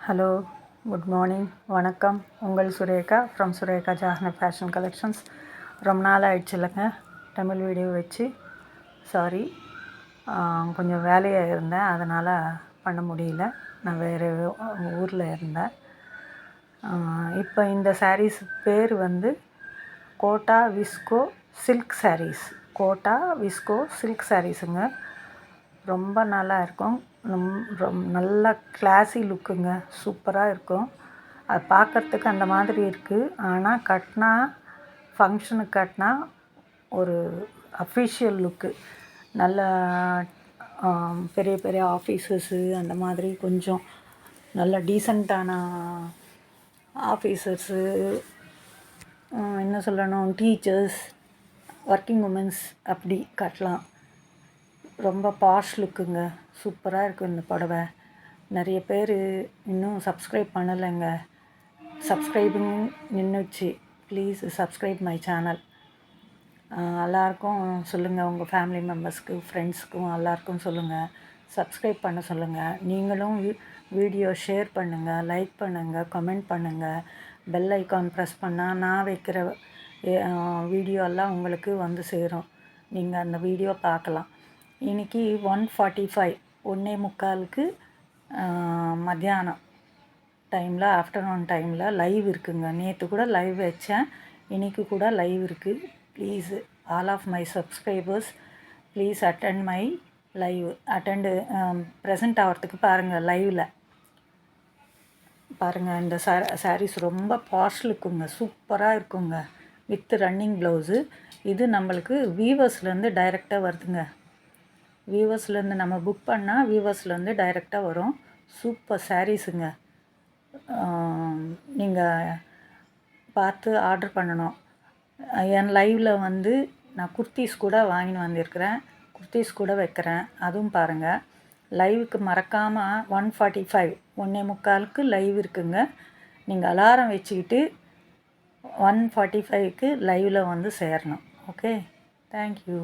Hello, good morning, வணக்கம். உங்கள் Sureka from Sureka ஜாஹ்னர் ஃபேஷன் கலெக்ஷன்ஸ். ரொம்ப நாள் ஆயிடுச்சு இல்லைங்க தமிழ் வீடியோ வச்சு. சாரி, கொஞ்சம் வேலையாக இருந்தேன், அதனால் பண்ண முடியல. நான் வேறு ஊரில் இருந்தேன். இப்போ இந்த சாரீஸ் பேர் வந்து Kota viscose silk saris. Kota viscose silk சாரீஸுங்க. ரொம்ப நல்லா இருக்கும். நல்ல கிளாஸி லுக்குங்க, சூப்பராக இருக்கும். அது பார்க்குறதுக்கு அந்த மாதிரி இருக்குது. ஆனால் கட்டினா, ஃபங்க்ஷனுக்கு கட்டினா ஒரு அஃபிஷியல் லுக்கு. நல்ல பெரிய பெரிய ஆஃபீஸர்ஸு அந்த மாதிரி கொஞ்சம் நல்ல டீசெண்டான ஆஃபீஸர்ஸு, என்ன சொல்லணும், டீச்சர்ஸ், ஒர்க்கிங் உமன்ஸ் அப்படி கட்டலாம். ரொம்ப பாஷ் லுக்குங்க, சூப்பராக இருக்கும் இந்த புடவை. நிறைய பேர் இன்னும் சப்ஸ்கிரைப் பண்ணலைங்க. சப்ஸ்கிரைபிங் நின்றுச்சு. Please subscribe my channel. எல்லாருக்கும் சொல்லுங்கள், உங்கள் ஃபேமிலி மெம்பர்ஸ்க்கு, ஃப்ரெண்ட்ஸ்க்கும் எல்லாருக்கும் சொல்லுங்கள், சப்ஸ்கிரைப் பண்ண சொல்லுங்கள். நீங்களும் வீடியோ ஷேர் பண்ணுங்கள், லைக் பண்ணுங்கள், கமெண்ட் பண்ணுங்கள். பெல் ஐக்கான் ப்ரெஸ் பண்ணால் நான் வைக்கிற வீடியோ எல்லாம் உங்களுக்கு வந்து சேரும். நீங்கள் அந்த வீடியோ பார்க்கலாம். இன்றைக்கி 1:45 1:45க்கு மத்தியானம் டைமில், ஆஃப்டர்நூன் டைமில் லைவ் இருக்குங்க. நேற்று கூட லைவ் வச்சேன், இன்றைக்கி கூட லைவ் இருக்குது. Please all of my subscribers, please attend my live. Present ஆகிறதுக்கு பாருங்கள். லைவில் பாருங்கள். இந்த சாரீஸ் ரொம்ப பாஷ் லுக்குங்க, சூப்பராக இருக்குங்க. With running blouse. இது நம்மளுக்கு வீவர்ஸ்லேருந்து டைரெக்டாக வருதுங்க. வீவர்ஸ்லேருந்து நம்ம புக் பண்ணால் வீவர்ஸ்லேருந்து டைரெக்டாக வரும். சூப்பர் சாரீஸுங்க. நீங்கள் பார்த்து ஆர்டர் பண்ணணும். என் லைவில் வந்து நான் குர்த்தீஸ் கூட வாங்கின்னு வந்திருக்கிறேன், குர்த்தீஸ் கூட வைக்கிறேன், அதுவும் பாருங்கள். லைவுக்கு மறக்காமல் 1:45 1:45க்கு லைவ் இருக்குங்க. நீங்கள் அலாரம் வச்சுக்கிட்டு 1:45க்கு லைவில் வந்து சேரணும். Okay, thank you.